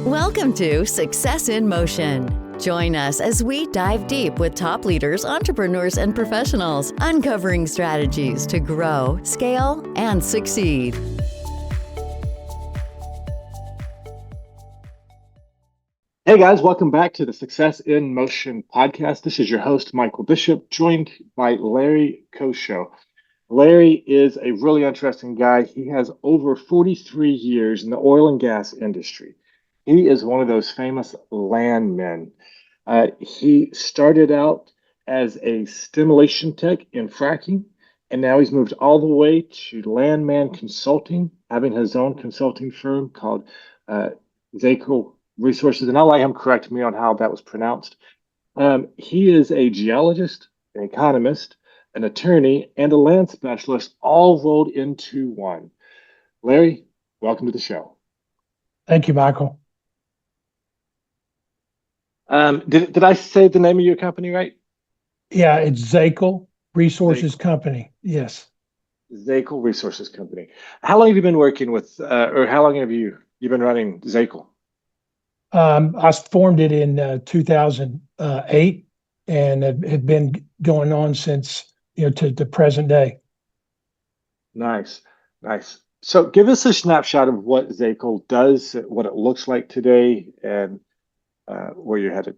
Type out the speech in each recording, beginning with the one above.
Welcome to Success in Motion. Join us as we dive deep with top leaders, entrepreneurs, and professionals, uncovering strategies to grow, scale, and succeed. Hey guys, welcome back to the Success in Motion podcast. This is your host, Michael Bishop, joined by Larry Coshow. Larry is a really interesting guy. He has over 43 years in the oil and gas industry. He is one of those famous landmen. He started out as a stimulation tech in fracking, and now he's moved all the way to landman consulting, having his own consulting firm called Zakle Resources. And I'll let him correct me on how that was pronounced. He is a geologist, an economist, an attorney, and a land specialist, all rolled into one. Larry, welcome to the show. Thank you, Michael. Did I say the name of your company right? Yeah, it's Zakle Resources Company. Yes. Zakle Resources Company. How long have you been working with, or how long have you been running Zakle? I formed it in 2008 and have been going on since, to the present day. Nice. So give us a snapshot of what Zakle does, what it looks like today, and where you're headed.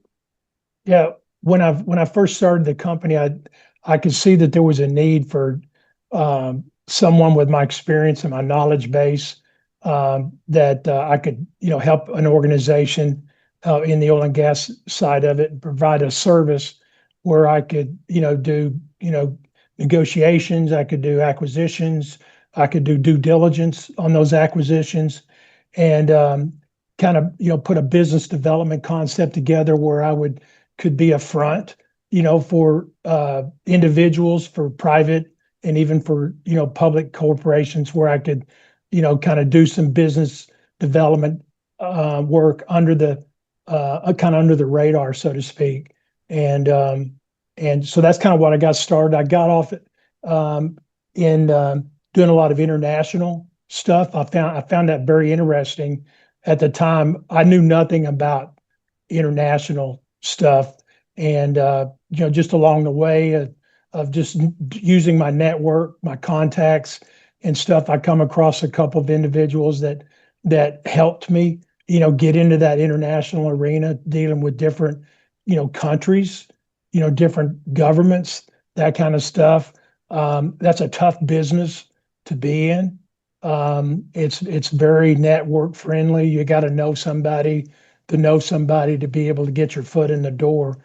Yeah, when I first started the company, I could see that there was a need for someone with my experience and my knowledge base that I could, help an organization in the oil and gas side of it and provide a service where I could, do, negotiations, I could do acquisitions, I could do due diligence on those acquisitions, and kind of, put a business development concept together where could be a front, for individuals, for private, and even for, public corporations where I could, kind of do some business development work under the kind of under the radar, so to speak. And so that's kind of what I got started. I got off in doing a lot of international stuff. I found that very interesting. At the time, I knew nothing about international stuff, and just along the way of just using my network, my contacts and stuff, I come across a couple of individuals that helped me, get into that international arena, dealing with different, countries, different governments, that kind of stuff. That's a tough business to be in. It's very network friendly. You got to know somebody to be able to get your foot in the door.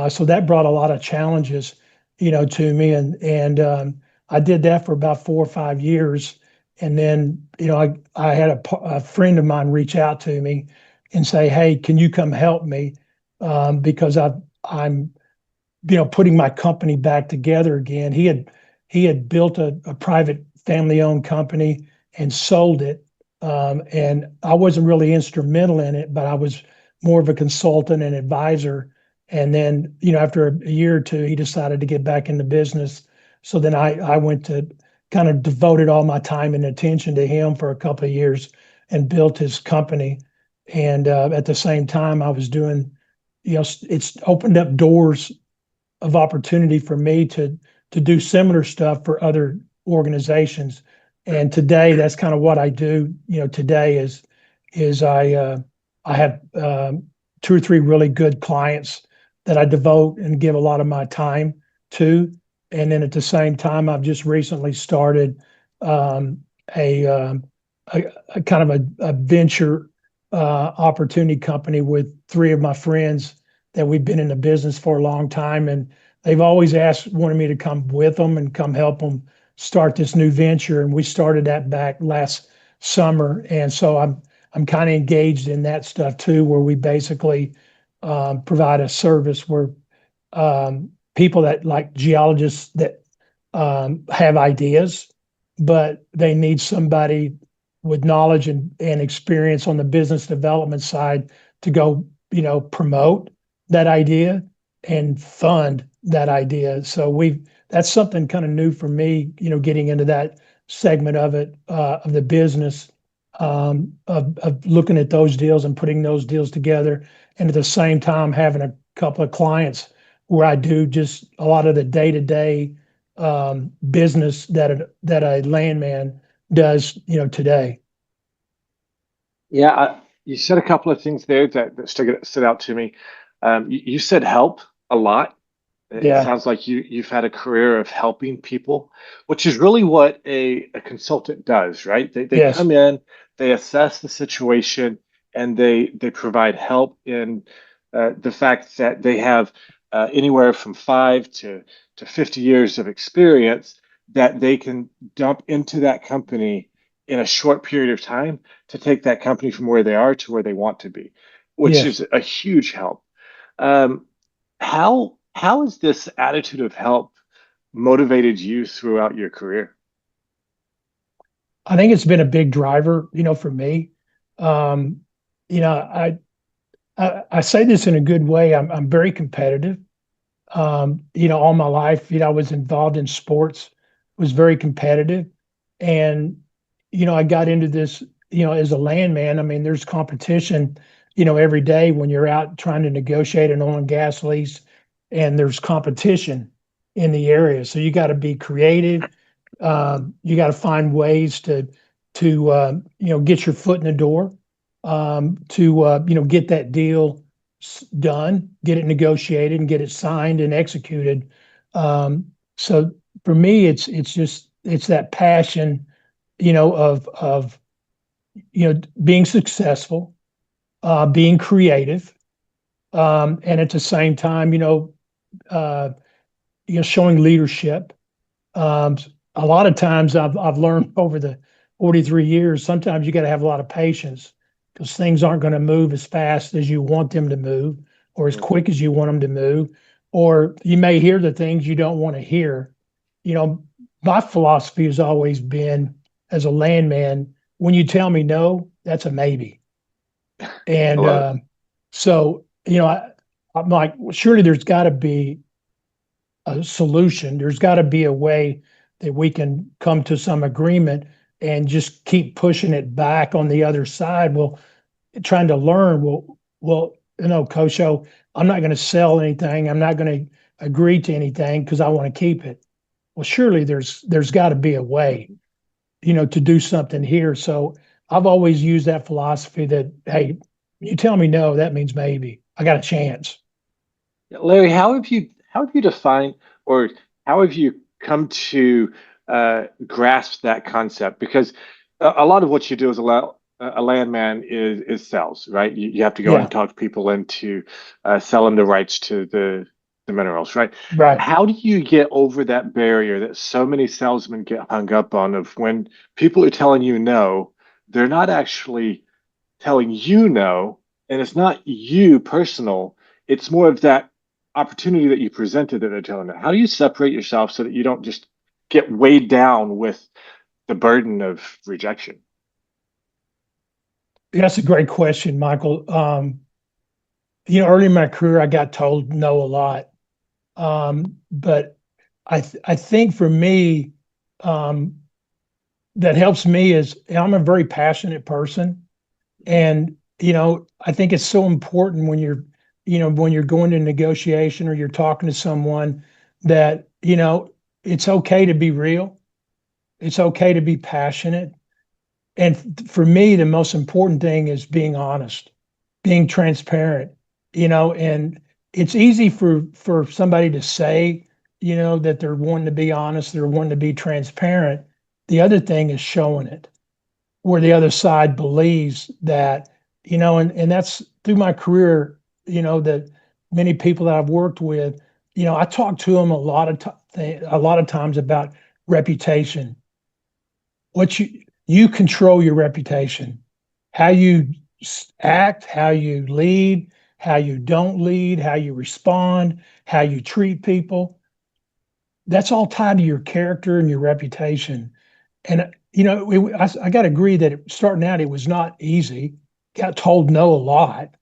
So that brought a lot of challenges, to me, and I did that for about 4 or 5 years, and then I had a friend of mine reach out to me and say, "Hey, can you come help me?" Because I'm putting my company back together again. He had built a private family-owned company and sold it, and I wasn't really instrumental in it, but I was more of a consultant and advisor. And then, after a year or two, he decided to get back into business. So then I went to kind of devoted all my time and attention to him for a couple of years and built his company. And at the same time, I was doing, it's opened up doors of opportunity for me to do similar stuff for other organizations. And today, that's kind of what I do. Today is I have 2 or 3 really good clients that I devote and give a lot of my time to. And then at the same time, I've just recently started a kind of a venture opportunity company with 3 of my friends that we've been in the business for a long time, and they've always wanted me to come with them and come help them start this new venture. And we started that back last summer, and so I'm kind of engaged in that stuff too, where we basically provide a service where people that, like geologists that have ideas, but they need somebody with knowledge and experience on the business development side to go, promote that idea and fund that idea. So that's something kind of new for me, getting into that segment of it, of the business. of looking at those deals and putting those deals together, and at the same time having a couple of clients where I do just a lot of the day-to-day business that a landman does, today. Yeah, you said a couple of things there that stood out to me. You said help a lot. It Yeah. sounds like you've had a career of helping people, which is really what a consultant does, right? They Yes. come in, they assess the situation, and they provide help in the fact that they have anywhere from 5 to 50 years of experience that they can dump into that company in a short period of time to take that company from where they are to where they want to be, which Yes. is a huge help. Um, how has this attitude of help motivated you throughout your career? I think it's been a big driver, for me. Um, you know, I say this in a good way. I'm very competitive. All my life, I was involved in sports, was very competitive. And, I got into this, as a landman. I mean, there's competition, every day when you're out trying to negotiate an oil and gas lease, and there's competition in the area. So you got to be creative. You got to find ways to get your foot in the door, to get that deal done, get it negotiated, and get it signed and executed. So for me, it's that passion, of being successful, being creative, and at the same time, uh, showing leadership. Um, a lot of times I've learned over the 43 years, sometimes you got to have a lot of patience because things aren't going to move as fast as you want them to move or as Mm. quick as you want them to move, or you may hear the things you don't want to hear. You know, my philosophy has always been as a landman, when you tell me no, that's a maybe. I And love it. so, I'm like, well, surely there's got to be a solution. There's got to be a way that we can come to some agreement and just keep pushing it back on the other side. Well, trying to learn. Well, Kosho, I'm not going to sell anything. I'm not going to agree to anything because I want to keep it. Well, surely there's got to be a way, to do something here. So I've always used that philosophy that, hey, you tell me no, that means maybe I got a chance. Larry, how have you defined or how have you come to grasp that concept? Because a lot of what you do as a landman is sales, right? You have to go Yeah, and talk people into selling the rights to the minerals, right? right. How do you get over that barrier that so many salesmen get hung up on of when people are telling you no, they're not actually telling you no, and it's not you personal. It's more of that opportunity that you presented that they're telling them. How do you separate yourself so that you don't just get weighed down with the burden of rejection? That's a great question, Michael. Early in my career, I got told no a lot. But I think for me, um, that helps me is I'm a very passionate person. And, I think it's so important when you're going to negotiation or you're talking to someone that, it's okay to be real. It's okay to be passionate. And for me, the most important thing is being honest, being transparent, and it's easy for somebody to say, that they're wanting to be honest, they're wanting to be transparent. The other thing is showing it where the other side believes that, and that's through my career, that many people that I've worked with, I talk to them a lot of times about reputation. What you control your reputation, how you act, how you lead, how you don't lead, how you respond, how you treat people. That's all tied to your character and your reputation. And I got to agree that starting out it was not easy. Got told no a lot,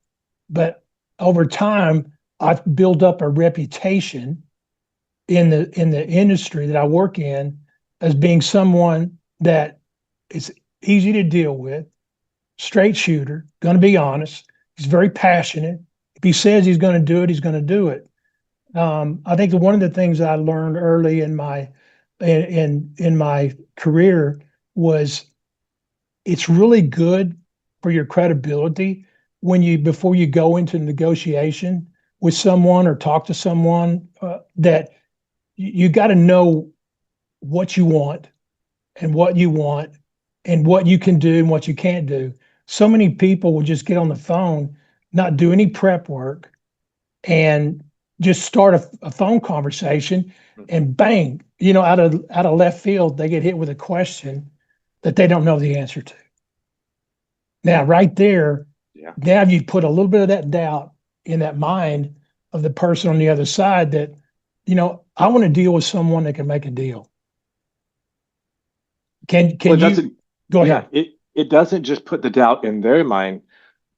but over time I've built up a reputation in the industry that I work in as being someone that is easy to deal with, straight shooter, going to be honest. He's very passionate. If he says he's going to do it, he's going to do it. I think that one of the things I learned early in my career was it's really good for your credibility when you before you go into negotiation with someone or talk to someone that you got to know what you want and what you want and what you can do and what you can't do. So many people will just get on the phone, not do any prep work, and just start a phone conversation, and bang, out of left field, they get hit with a question that they don't know the answer to. Now, right there, now you put a little bit of that doubt in that mind of the person on the other side that, I want to deal with someone that can make a deal. Can you go ahead? It doesn't just put the doubt in their mind,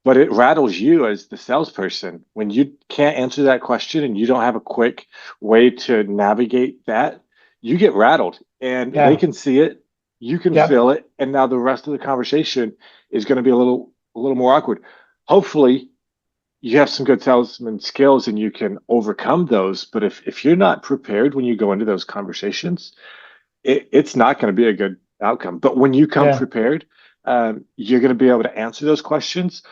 but it rattles you as the salesperson when you can't answer that question and you don't have a quick way to navigate that. You get rattled, and they can see it, you can feel it, and now the rest of the conversation is going to be a little more awkward. Hopefully, you have some good salesman skills and you can overcome those. But if you're not prepared when you go into those conversations, it's not going to be a good outcome. But when you come prepared, you're going to be able to answer those questions,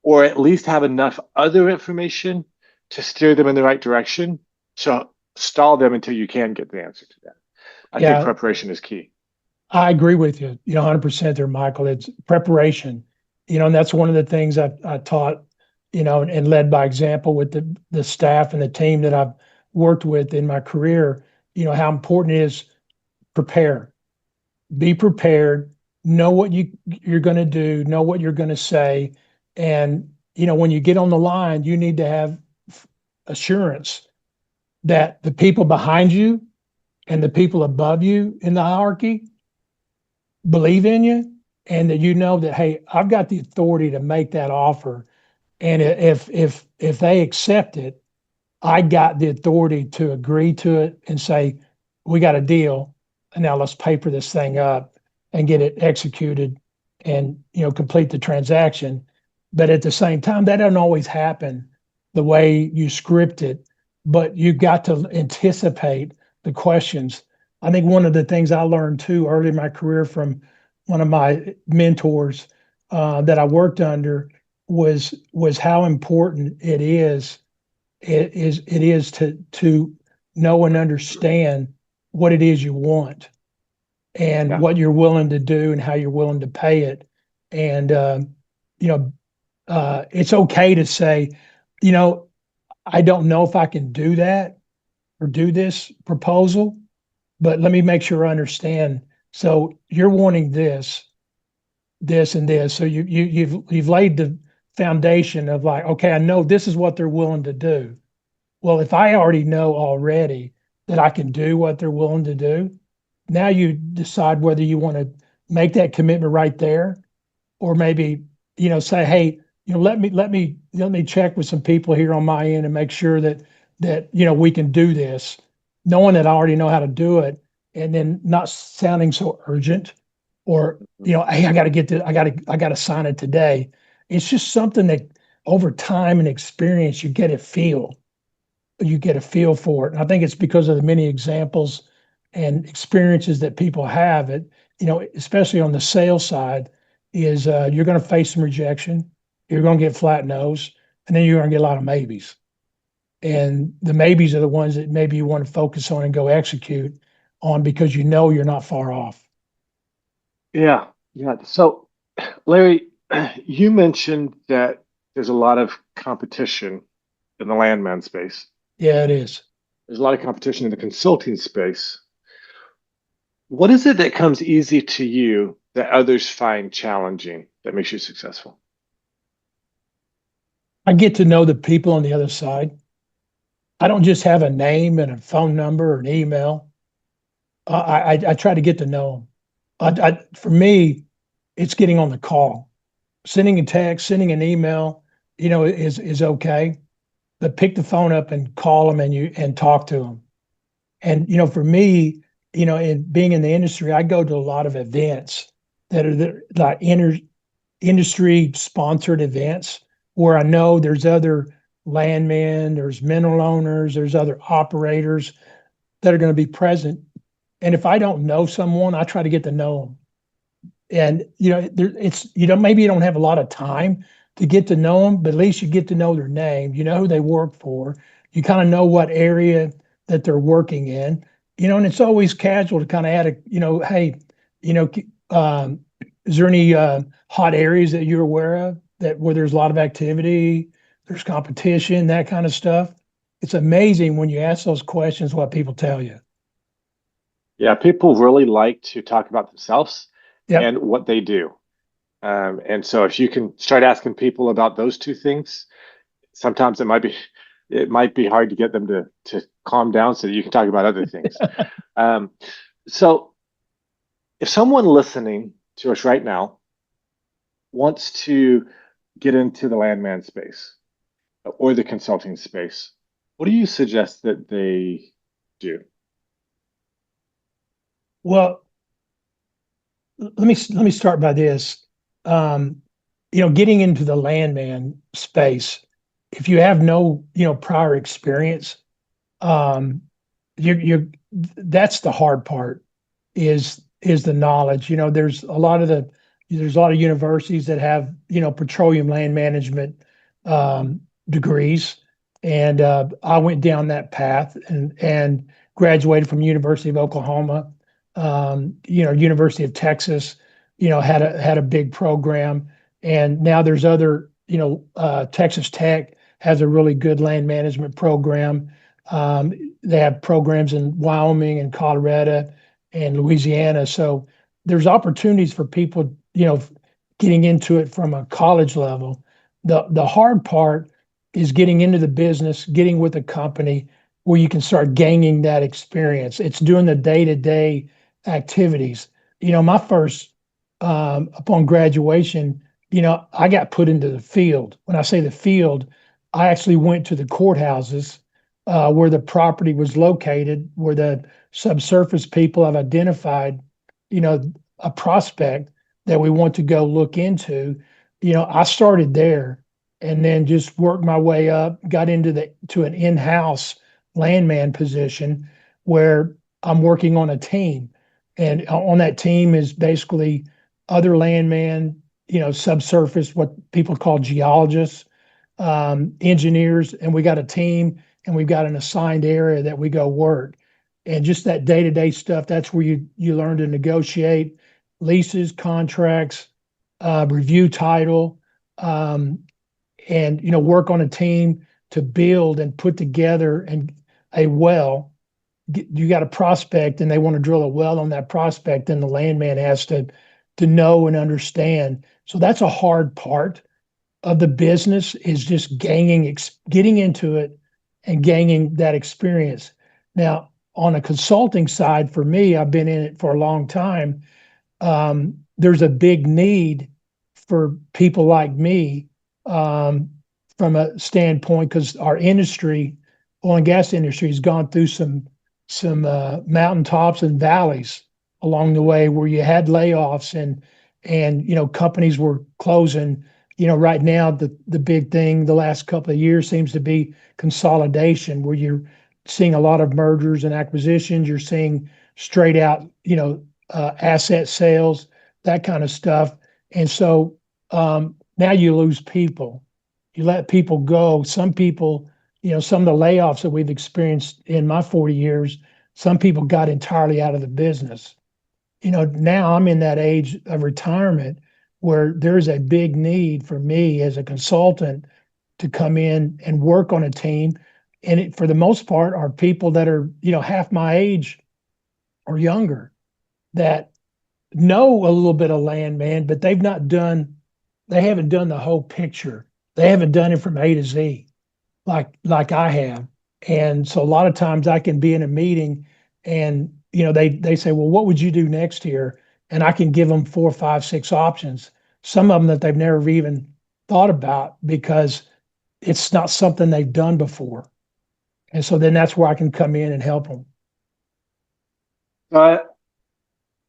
or at least have enough other information to steer them in the right direction to stall them until you can get the answer to that. I think preparation is key. I agree with you, 100% there, Michael. It's preparation, and that's one of the things I taught, and led by example with the staff and the team that I've worked with in my career, how important it is prepare, be prepared, know what you're going to do, know what you're going to say. And, when you get on the line, you need to have assurance that the people behind you and the people above you in the hierarchy believe in you, and that that, hey, I've got the authority to make that offer. And if they accept it, I got the authority to agree to it and say, we got a deal, and now let's paper this thing up and get it executed and, complete the transaction. But at the same time, that doesn't always happen the way you script it, but you've got to anticipate the questions. I think one of the things I learned too early in my career from one of my mentors that I worked under was how important it is to know and understand what it is you want and what you're willing to do and how you're willing to pay it. And it's okay to say, I don't know if I can do that or do this proposal, but let me make sure I understand. So you're wanting this, and this. So you've laid the foundation of like, okay, I know this is what they're willing to do. Well, if I already know already that I can do what they're willing to do, now you decide whether you want to make that commitment right there, or maybe, say, hey, let me check with some people here on my end and make sure that we can do this, knowing that I already know how to do it, and then not sounding so urgent, or hey, I got to get this, I got to sign it today. It's just something that over time and experience you get a feel for it. And I think it's because of the many examples and experiences that people have. It, especially on the sales side, is you're going to face some rejection, you're going to get flat no's, and then you're going to get a lot of maybes. And the maybes are the ones that maybe you want to focus on and go execute on, because you're not far off. Yeah. So, Larry, you mentioned that there's a lot of competition in the landman space. Yeah, it is. There's a lot of competition in the consulting space. What is it that comes easy to you that others find challenging that makes you successful? I get to know the people on the other side. I don't just have a name and a phone number or an email. I try to get to know them. For me, it's getting on the call. Sending a text, sending an email, is okay. But pick the phone up and call them and talk to them. And for me, in being in the industry, I go to a lot of events that are like industry sponsored events where I know there's other landmen, there's mineral owners, there's other operators that are going to be present. And if I don't know someone, I try to get to know them. And it's maybe you don't have a lot of time to get to know them, but at least you get to know their name. You know who they work for. You kind of know what area that they're working in. And it's always casual to kind of add hey, you know, um, is there any hot areas that you're aware of where there's a lot of activity, there's competition, that kind of stuff? It's amazing when you ask those questions what people tell you. Yeah, people really like to talk about themselves Yep. and what they do. And so if you can start asking people about those two things, sometimes it might be hard to get them to calm down so that you can talk about other things. Um, so if someone listening to us right now wants to get into the landman space or the consulting space, what do you suggest that they do? Well, let me start by this. Um, getting into the landman space, if you have no, prior experience, um, you that's the hard part is the knowledge. There's a lot of universities that have, petroleum land management degrees. And I went down that path and graduated from University of Oklahoma. University of Texas, had a big program, and now there's other, Texas Tech has a really good land management program. They have programs in Wyoming and Colorado and Louisiana. So there's opportunities for people, getting into it from a college level. The hard part is getting into the business, getting with a company where you can start gaining that experience. It's doing the day-to-day activities. My first upon graduation, I got put into the field. When I say the field, I actually went to the courthouses where the property was located, where the subsurface people have identified, a prospect that we want to go look into. I started there and then just worked my way up, got to an in-house landman position where I'm working on a team. And on that team is basically other landman, subsurface, what people call geologists, engineers, and we got a team and we've got an assigned area that we go work. And just that day-to-day stuff, that's where you learn to negotiate leases, contracts, review title, and work on a team to build and put together and a well. You got a prospect and they want to drill a well on that prospect, and the landman has to know and understand. So that's a hard part of the business, is just getting into it and gaining that experience. Now, on a consulting side, for me, I've been in it for a long time. There's a big need for people like me, from a standpoint, because our industry, oil and gas industry, has gone through some mountaintops and valleys along the way where you had layoffs and companies were closing. Right now the big thing the last couple of years seems to be consolidation, where you're seeing a lot of mergers and acquisitions. You're seeing straight out, asset sales, that kind of stuff. And so now you lose people. You let people go. Some people, some of the layoffs that we've experienced in my 40 years, some people got entirely out of the business. Now I'm in that age of retirement where there's a big need for me as a consultant to come in and work on a team. And for the most part, are people that are, half my age or younger, that know a little bit of landman, but they haven't done the whole picture. They haven't done it from A to Z like I have. And so a lot of times I can be in a meeting and they say, well, what would you do next here? And I can give them 4, 5, 6 options, some of them that they've never even thought about because it's not something they've done before. And so then that's where I can come in and help them. Uh,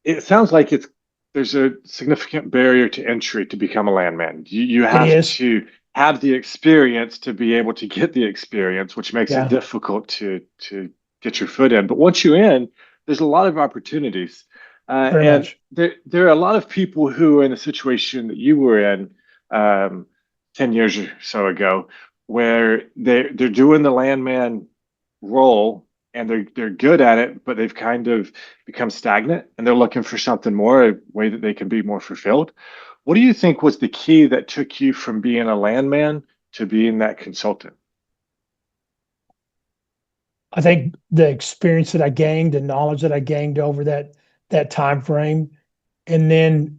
it sounds like it's there's a significant barrier to entry to become a landman. You It have is. to have the experience to be able to get the experience, which makes it Yeah, difficult to get your foot in. But once you're in, there's a lot of opportunities. very And much. there are a lot of people who are in a situation that you were in, 10 years or so ago, where they're doing the landman role and they're good at it, but they've kind of become stagnant and they're looking for something more, a way that they can be more fulfilled. What do you think was the key that took you from being a landman to being that consultant? I think the experience that I gained, the knowledge that I gained over that time frame, and then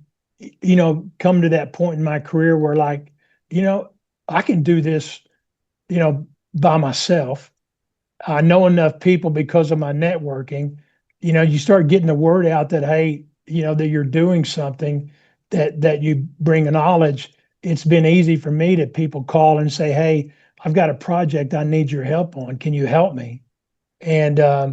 come to that point in my career where like, you know, I can do this, by myself. I know enough people because of my networking. You start getting the word out that hey, that you're doing something, that you bring a knowledge. It's been easy for me to people call and say, hey, I've got a project I need your help on. Can you help me? And uh,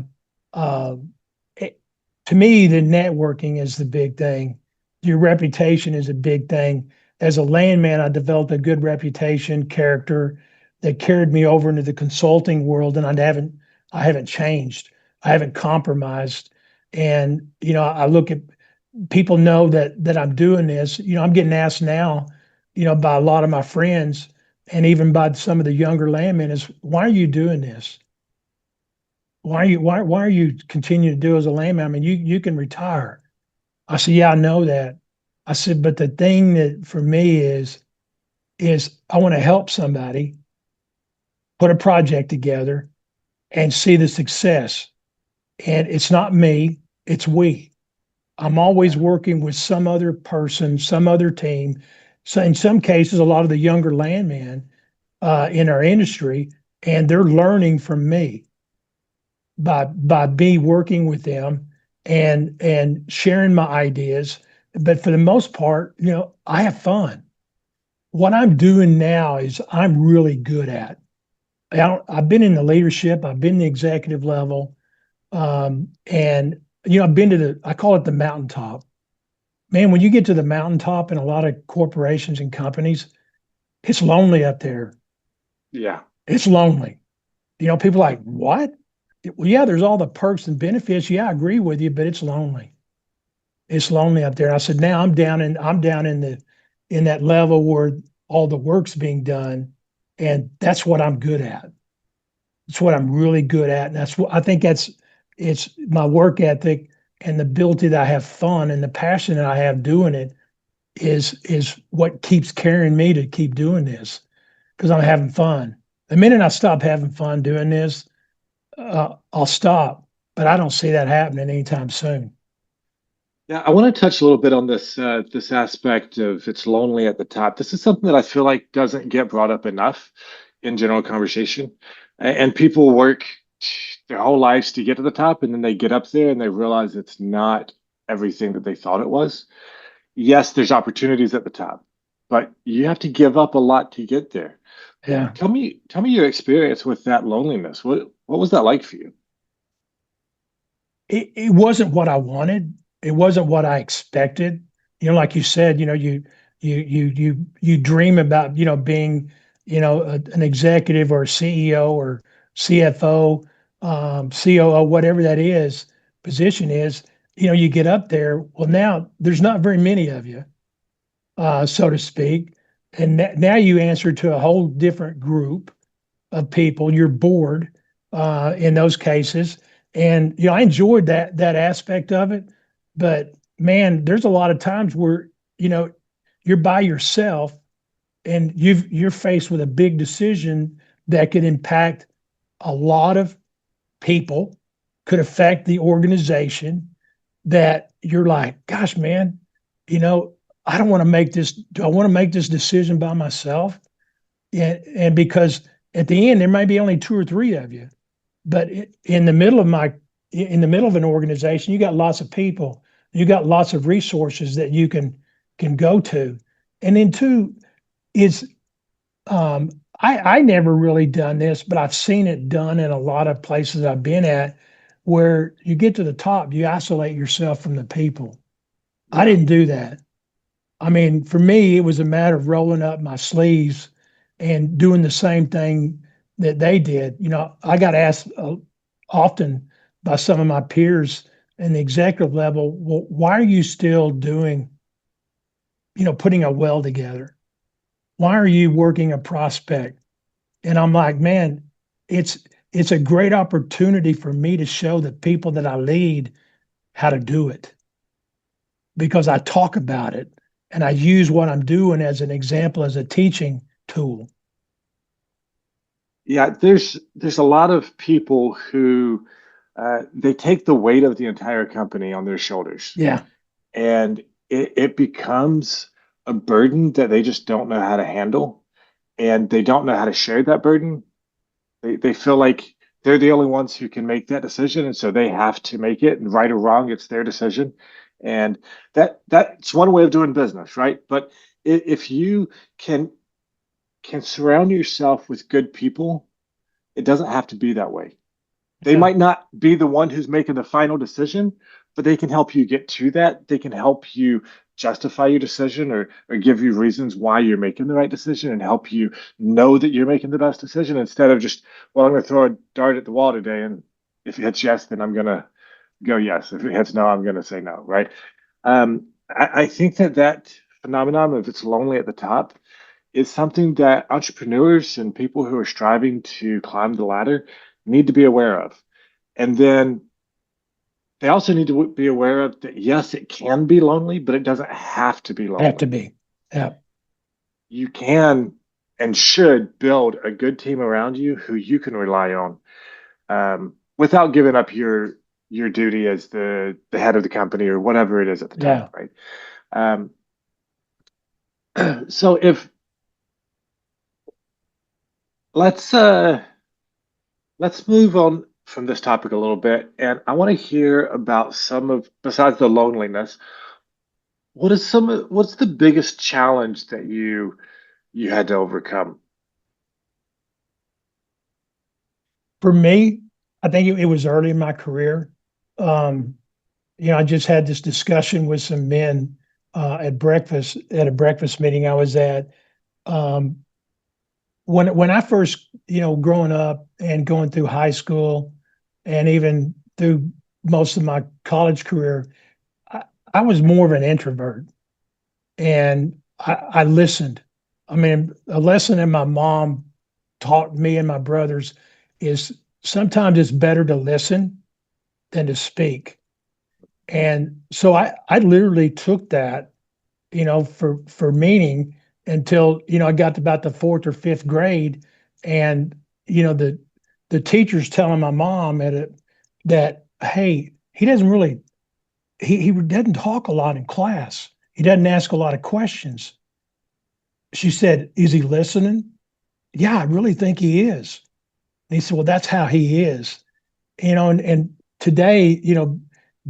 it, to me, the networking is the big thing. Your reputation is a big thing. As a landman, I developed a good reputation, character that carried me over into the consulting world, and I haven't changed. I haven't compromised. And I look at people know that I'm doing this. I'm getting asked now, by a lot of my friends, and even by some of the younger landmen, is why are you doing this? Why are you continuing to do as a layman? I mean, you can retire. I said, yeah, I know that. I said, but the thing that for me is I want to help somebody put a project together and see the success. And it's not me, it's we. I'm always Yeah. working with some other person, some other team. So in some cases, a lot of the younger landmen in our industry, and they're learning from me by me working with them and sharing my ideas. But for the most part, I have fun. What I'm doing now is I'm really good at. I've been in the leadership, I've been the executive level, and I've been to I call it the mountaintop. Man, when you get to the mountaintop in a lot of corporations and companies, it's lonely up there. Yeah. It's lonely. People are like, what? Well, yeah, there's all the perks and benefits. Yeah, I agree with you, but it's lonely. It's lonely up there. And I said, now I'm down in that level where all the work's being done, and that's what I'm good at. It's what I'm really good at, and that's what I think it's my work ethic and the ability that I have fun and the passion that I have doing it is what keeps carrying me to keep doing this because I'm having fun. The minute I stop having fun doing this, I'll stop. But I don't see that happening anytime soon. Yeah, I want to touch a little bit on this aspect of it's lonely at the top. This is something that I feel like doesn't get brought up enough in general conversation. And people work their whole lives to get to the top, and then they get up there and they realize it's not everything that they thought it was. Yes, there's opportunities at the top, but you have to give up a lot to get there. Yeah. Tell me your experience with that loneliness. What was that like for you? It wasn't what I wanted. It wasn't what I expected. Like you said, you dream about, being, an executive or a CEO or CFO, COO, whatever that is, position is, you get up there. Well, now there's not very many of you, so to speak. And now you answer to a whole different group of people. You're bored in those cases, and I enjoyed that aspect of it. But man, there's a lot of times where you're by yourself, and you're faced with a big decision that could impact a lot of people, could affect the organization. That you're like, gosh, man, you know, I don't want to make this. Do I want to make this decision by myself? And because at the end there might be only two or three of you, but in the middle of an organization, you got lots of people, you got lots of resources that you can go to. And then two is um, I never really done this, but I've seen it done in a lot of places I've been at, where you get to the top, you isolate yourself from the people. I didn't do that. I mean, for me, it was a matter of rolling up my sleeves and doing the same thing that they did. I got asked often by some of my peers in the executive level, well, why are you still doing, putting a well together? Why are you working a prospect? And I'm like, man, it's it's a great opportunity for me to show the people that I lead how to do it because I talk about it and I use what I'm doing as an example, as a teaching tool. Yeah, there's a lot of people who they take the weight of the entire company on their shoulders, Yeah. and it becomes a burden that they just don't know how to handle, and they don't know how to share that burden. They feel like they're the only ones who can make that decision, and so they have to make it. And right or wrong, it's their decision, and that's one way of doing business, right? But if you can surround yourself with good people, it doesn't have to be that way. They Yeah. might not be the one who's making the final decision, but they can help you get to that. They can help you justify your decision or give you reasons why you're making the right decision and help you know that you're making the best decision instead of just, well, I'm going to throw a dart at the wall today. And if it hits yes, then I'm going to go yes. If it hits no, I'm going to say no, right? I think that phenomenon, if it's lonely at the top, is something that entrepreneurs and people who are striving to climb the ladder need to be aware of. And then they also need to be aware of that, yes, it can be lonely, but it doesn't have to be Have to lonely. be. Yeah. You can and should build a good team around you who you can rely on without giving up your duty as the head of the company or whatever it is at the time, Yeah. right? Um, so if let's uh let's move on from this topic a little bit, and I want to hear about some of, besides the loneliness, what's the biggest challenge that you had to overcome? For me, I think it was early in my career. Um, I just had this discussion with some men at a breakfast meeting I was at. Um, when I first, growing up and going through high school and even through most of my college career, I, I was more of an introvert and I listened. I mean, a lesson that my mom taught me and my brothers is sometimes it's better to listen than to speak. And so I literally took that, for meaning until, I got to about the fourth or fifth grade. And, the teacher's telling my mom that, hey, he doesn't talk a lot in class. He doesn't ask a lot of questions. She said, is he listening? Yeah, I really think he is. And he said, well, that's how he is. And today,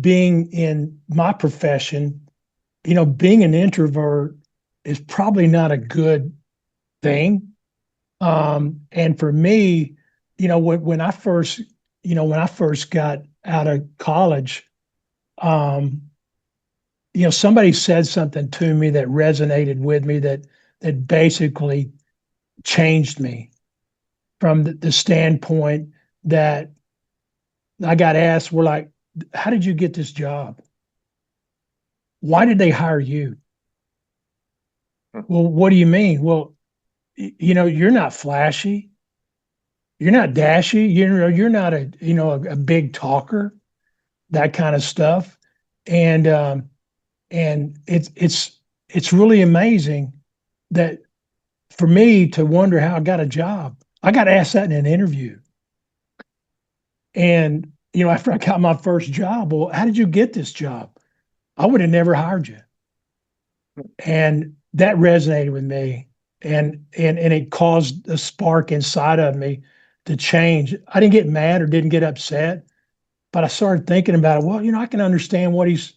being in my profession, being an introvert is probably not a good thing. And for me, when I first got out of college, um, somebody said something to me that resonated with me that basically changed me from the standpoint that I got asked, we're like, how did you get this job? Why did they hire you? Well, what do you mean? Well, you're not flashy. You're not dashy. You're not a big talker, that kind of stuff. And it's really amazing that for me to wonder how I got a job. I got asked that in an interview. And, after I got my first job, well, how did you get this job? I would have never hired you. And that resonated with me. And it caused a spark inside of me to change. I didn't get mad or didn't get upset, but I started thinking about it. Well, I can understand what he's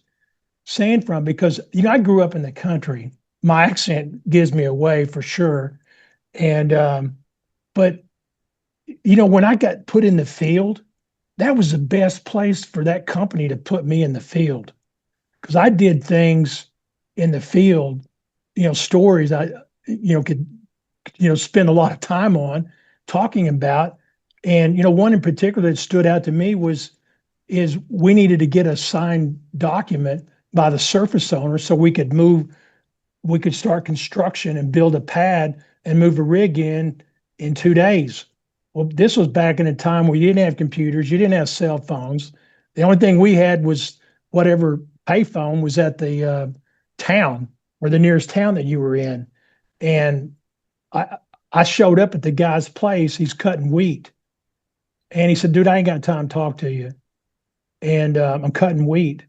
saying from because, I grew up in the country. My accent gives me away for sure. And, but, when I got put in the field, that was the best place for that company to put me in the field because I did things in the field, stories I, could, spend a lot of time on talking about. And, one in particular that stood out to me is we needed to get a signed document by the surface owner so we could start construction and build a pad and move a rig in 2 days. Well, this was back in a time where you didn't have computers, you didn't have cell phones. The only thing we had was whatever payphone was at the town or the nearest town that you were in. And I I showed up at the guy's place. He's cutting wheat, and he said, "Dude, I ain't got time to talk to you." And I'm cutting wheat,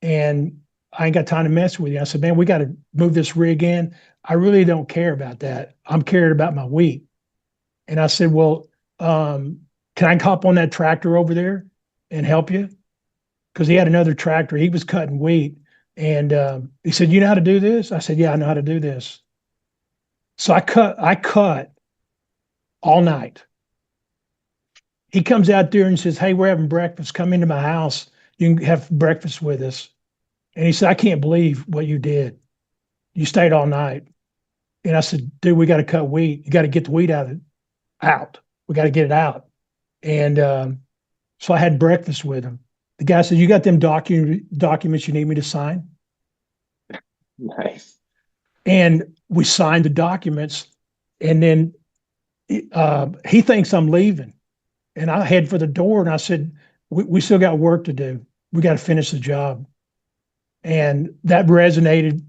and I ain't got time to mess with you. I said, "Man, we got to move this rig in. I really don't care about that. I'm caring about my wheat." And I said, "Well, can I hop on that tractor over there and help you?" Because he had another tractor. He was cutting wheat. And he said, "You know how to do this?" I said, "Yeah, I know how to do this." So I cut all night. He comes out there and says, "Hey, we're having breakfast. Come into my house. You can have breakfast with us." And he said, "I can't believe what you did. You stayed all night." And I said, "Dude, we got to cut wheat. You got to get the wheat out. We got to get it out." And so I had breakfast with him. The guy said, "You got them documents you need me to sign?" Nice. And we signed the documents. And then he thinks I'm leaving. And I head for the door and I said, we still got work to do. We got to finish the job. And that resonated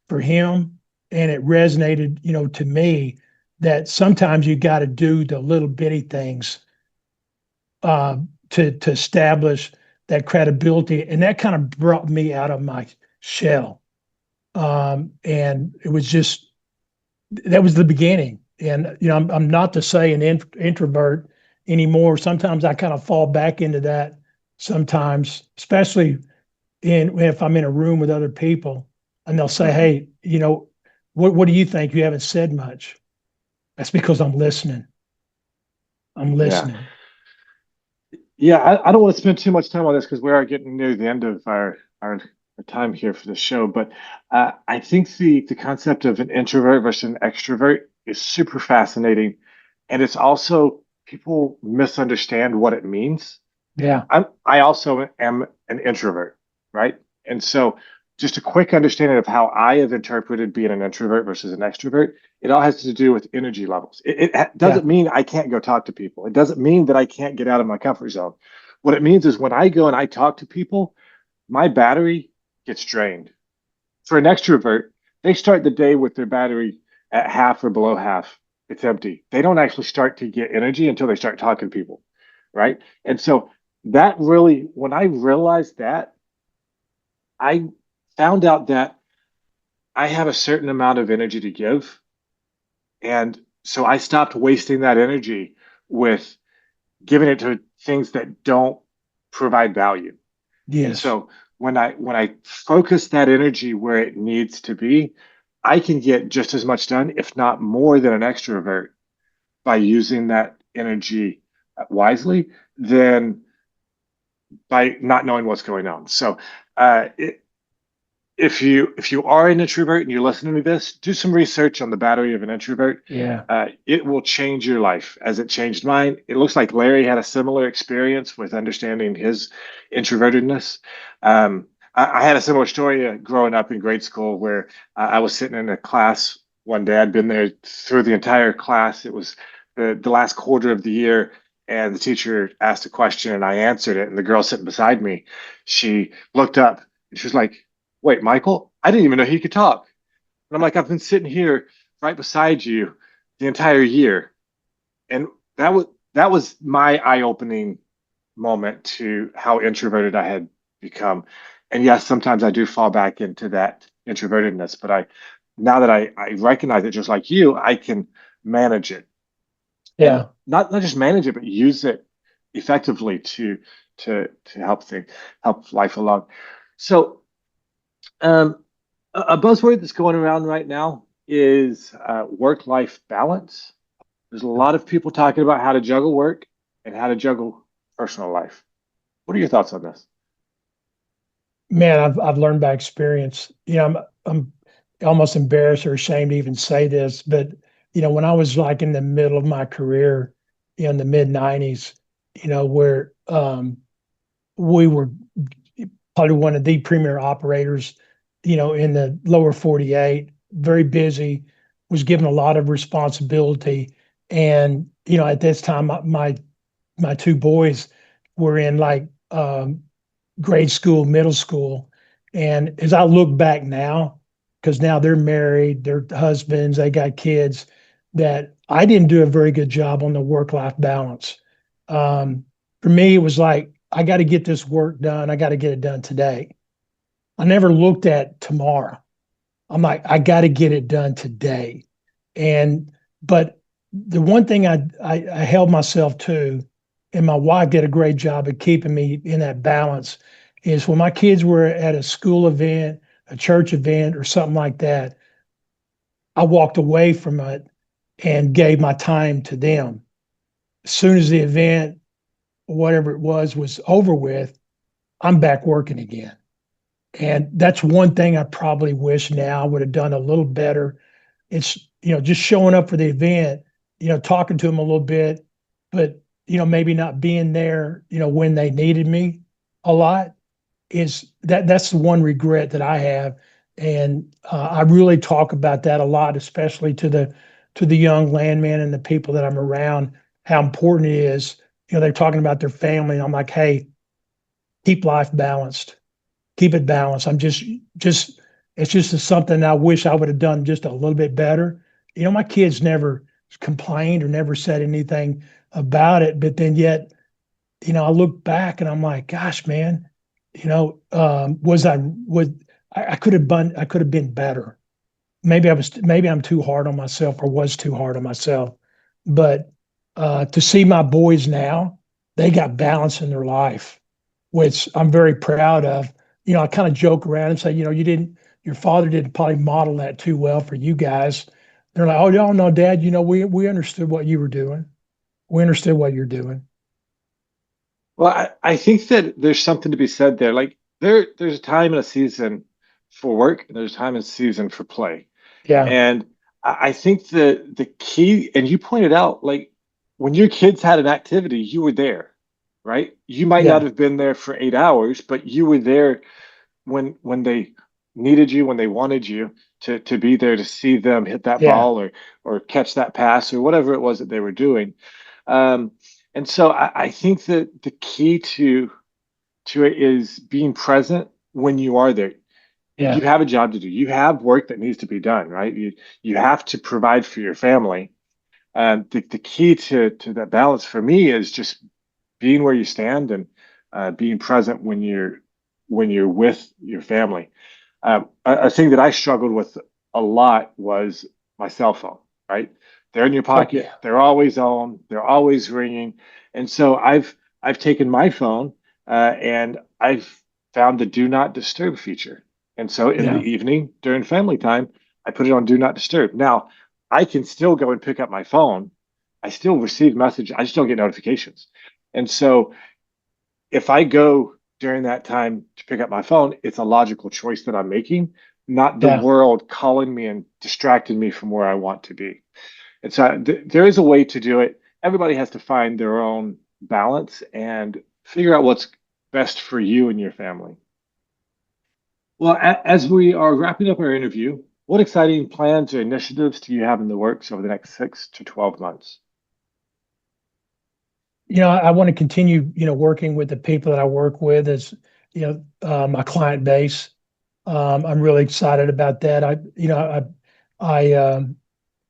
for him. And it resonated, to me that sometimes you got to do the little bitty things to establish that credibility. And that kind of brought me out of my shell. And it was just, that was the beginning. And, I'm not to say an introvert anymore. Sometimes I kind of fall back into that sometimes, especially if I'm in a room with other people and they'll say, "Hey, what do you think? You haven't said much." That's because I'm listening. I'm Yeah. listening. Yeah, I don't want to spend too much time on this because we are getting near the end of our time here for the show. But I think the concept of an introvert versus an extrovert is super fascinating, and it's also people misunderstand what it means. Yeah. I also am an introvert, right? And so just a quick understanding of how I have interpreted being an introvert versus an extrovert, it all has to do with energy levels. It Yeah. doesn't mean I can't go talk to people. It doesn't mean that I can't get out of my comfort zone. What it means is when I go and I talk to people, my battery gets drained. For an extrovert, they start the day with their battery at half or below half. It's empty. They don't actually start to get energy until they start talking to people, right? And so that really, when I realized that, I found out that I have a certain amount of energy to give. And so I stopped wasting that energy with giving it to things that don't provide value. And Yes. so when I focus that energy where it needs to be, I can get just as much done, if not more than an extrovert by using that energy wisely than by not knowing what's going on. So if you are an introvert and you're listening to this, do some research on the battery of an introvert. Yeah. It will change your life as it changed mine. It looks like Larry had a similar experience with understanding his introvertedness. I had a similar story growing up in grade school where I was sitting in a class one day. I'd been there through the entire class. It was the last quarter of the year, and the teacher asked a question, and I answered it. And the girl sitting beside me, she looked up and she was like, "Wait, Michael, I didn't even know he could talk." And I'm like, "I've been sitting here right beside you the entire year." And that was my eye-opening moment to how introverted I had become. And yes, sometimes I do fall back into that introvertedness, but now that I recognize it just like you, I can manage it. And Yeah. not just manage it, but use it effectively to help life along. So um, a buzzword that's going around right now is work-life balance. There's a lot of people talking about how to juggle work and how to juggle personal life. What are your thoughts on this? Man, I've learned by experience. I'm almost embarrassed or ashamed to even say this, but when I was like in the middle of my career, in the mid '90s, where we were probably one of the premier operators, in the lower 48, very busy, was given a lot of responsibility. And, at this time, my two boys were in like grade school, middle school. And as I look back now, because now they're married, they're husbands, they got kids, that I didn't do a very good job on the work-life balance. For me, it was like, I got to get this work done. I got to get it done today. I never looked at tomorrow. I'm like, I got to get it done today. And but the one thing I held myself to, and my wife did a great job of keeping me in that balance, is when my kids were at a school event, a church event, or something like that, I walked away from it and gave my time to them. As soon as the event, whatever it was over with, I'm back working again. And that's one thing I probably wish now I would have done a little better. It's, just showing up for the event, talking to them a little bit, but, maybe not being there, when they needed me a lot. That's the one regret that I have. And I really talk about that a lot, especially to the young landmen and the people that I'm around, how important it is. They're talking about their family. And I'm like, hey, keep life balanced, keep it balanced. It's just something I wish I would have done just a little bit better. My kids never complained or never said anything about it, but then yet, I look back and I'm like, gosh, man, was I would I could have been better. Maybe I'm too hard on myself or was too hard on myself. But to see my boys now, they got balance in their life, which I'm very proud of. I kind of joke around and say, your father didn't probably model that too well for you guys. They're like, oh, y'all know, Dad, we understood what you were doing. We understood what you're doing. Well, I think that there's something to be said there. Like there's a time and a season for work, and there's a time and a season for play. Yeah, And I think the key, and you pointed out, like when your kids had an activity, you were there, right? You might not yeah, have been there for 8 hours, but you were there when they needed you, when they wanted you to be there to see them hit that yeah, ball or catch that pass or whatever it was that they were doing. Um, and so I think that the key to it is being present when you are there. You yeah, have a job to do. You have work that needs to be done, right? You have to provide for your family. The key to that balance for me is just being where you stand and being present when you're with your family. A thing that I struggled with a lot was my cell phone, right? They're in your oh pocket, yeah, they're always on, they're always ringing. And so I've taken my phone and I've found the do not disturb feature. And so in the yeah, evening during family time, I put it on do not disturb. Now, I can still go and pick up my phone. I still receive message. I just don't get notifications. And so if I go during that time to pick up my phone, it's a logical choice that I'm making, not the yeah. world calling me and distracting me from where I want to be. And so there is a way to do it. Everybody has to find their own balance and figure out what's best for you and your family. Well, as we are wrapping up our interview, what exciting plans or initiatives do you have in the works over the next 6 to 12 months? I want to continue, working with the people that I work with as, my client base. I'm really excited about that.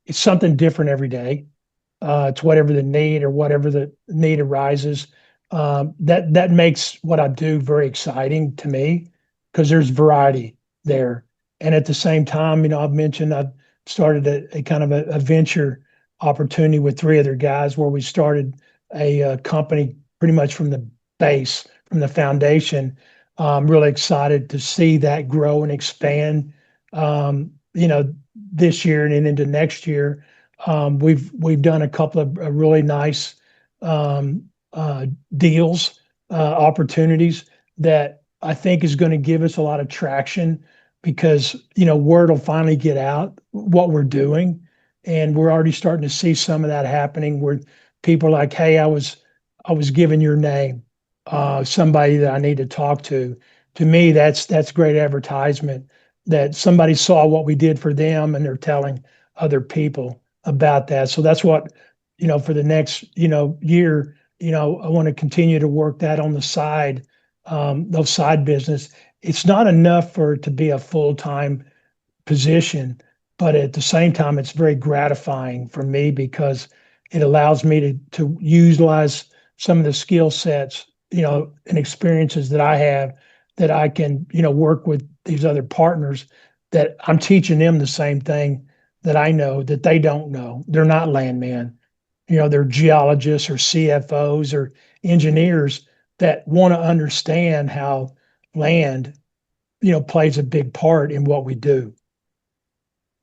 It's something different every day. It's whatever the need or whatever the need arises. That makes what I do very exciting to me because there's variety there. And at the same time, I've mentioned I've started a kind of a venture opportunity with three other guys where we started a company pretty much from the base, from the foundation. I'm really excited to see that grow and expand. This year and into next year. We've done a couple of really nice um, deals, opportunities that I think is going to give us a lot of traction because, word will finally get out what we're doing. And we're already starting to see some of that happening where people are like, hey, I was given your name, somebody that I need to talk to. To me, that's great advertisement that somebody saw what we did for them and they're telling other people about that. So that's what, for the next, year, I want to continue to work that on the side, those side business. It's not enough for it to be a full-time position, but at the same time, it's very gratifying for me because it allows me to utilize some of the skill sets, and experiences that I have that I can, work with these other partners that I'm teaching them the same thing that I know that they don't know. They're not landmen. They're geologists or CFOs or engineers that want to understand how land, plays a big part in what we do.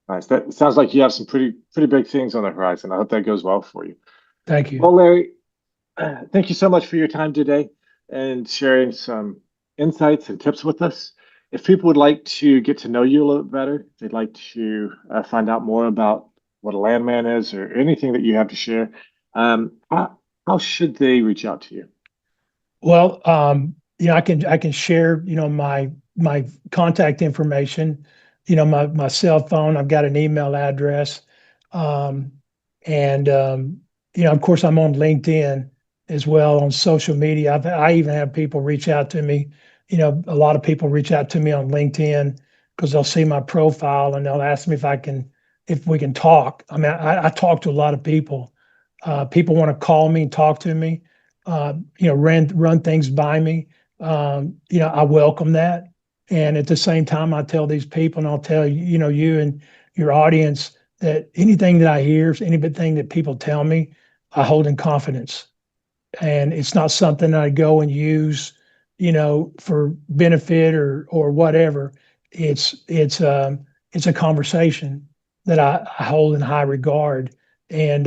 Nice. That sounds like you have some pretty big things on the horizon. I hope that goes well for you. Thank you. Well, Larry, thank you so much for your time today and sharing some insights and tips with us. If people would like to get to know you a little bit better, if they'd like to find out more about what a landman is or anything that you have to share, how should they reach out to you? Well, I can share, my contact information, my cell phone. I've got an email address, and of course, I'm on LinkedIn as well on social media. I even have people reach out to me. A lot of people reach out to me on LinkedIn because they'll see my profile and they'll ask me if we can talk. I mean, I talk to a lot of people. People want to call me and talk to me. Run things by me. I welcome that. And at the same time, I tell these people and I'll tell you and your audience that anything that I hear, anything that people tell me, I hold in confidence. And it's not something I go and use, for benefit or whatever. It's a conversation that I hold in high regard and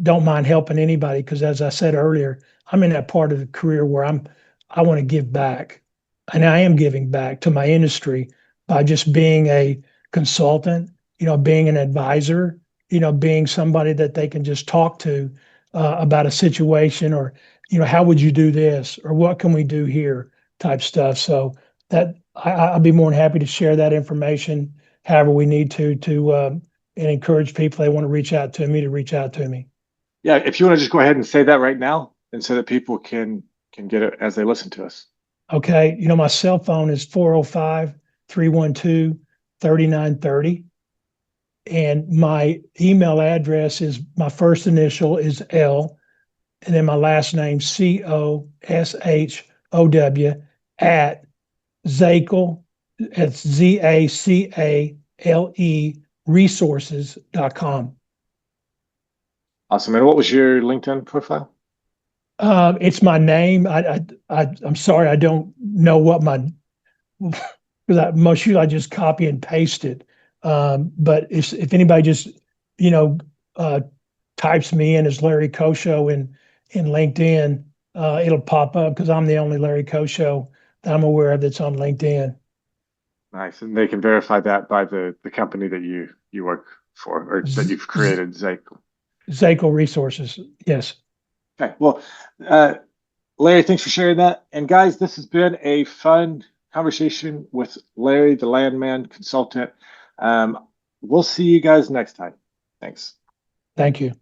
don't mind helping anybody because, as I said earlier, I'm in that part of the career where I want to give back, and I am giving back to my industry by just being a consultant, being an advisor, being somebody that they can just talk to about a situation or, how would you do this or what can we do here type stuff. So that I'll be more than happy to share that information however we need to and encourage people they want to reach out to me. Yeah, if you want to just go ahead and say that right now, and so that people can get it as they listen to us. Okay, my cell phone is 405-312-3930. And my email address is my first initial is L, and then my last name COSHOW at Zakle, that's ZACALE resources.com. Awesome. And what was your LinkedIn profile? It's my name. I'm sorry, I don't know what because most usually I just copy and paste it. But if anybody just types me in as Larry Coshow in LinkedIn, it'll pop up because I'm the only Larry Coshow that I'm aware of that's on LinkedIn. Nice, and they can verify that by the company that you work for or that you've created, Zakle Resources. Yes. Okay. Well, Larry, thanks for sharing that. And guys, this has been a fun conversation with Larry, the landman consultant. We'll see you guys next time. Thanks. Thank you.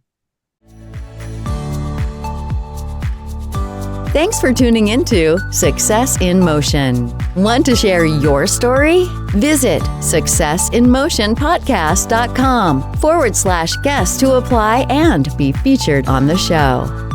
Thanks for tuning into Success in Motion. Want to share your story? Visit successinmotionpodcast.com/guest to apply and be featured on the show.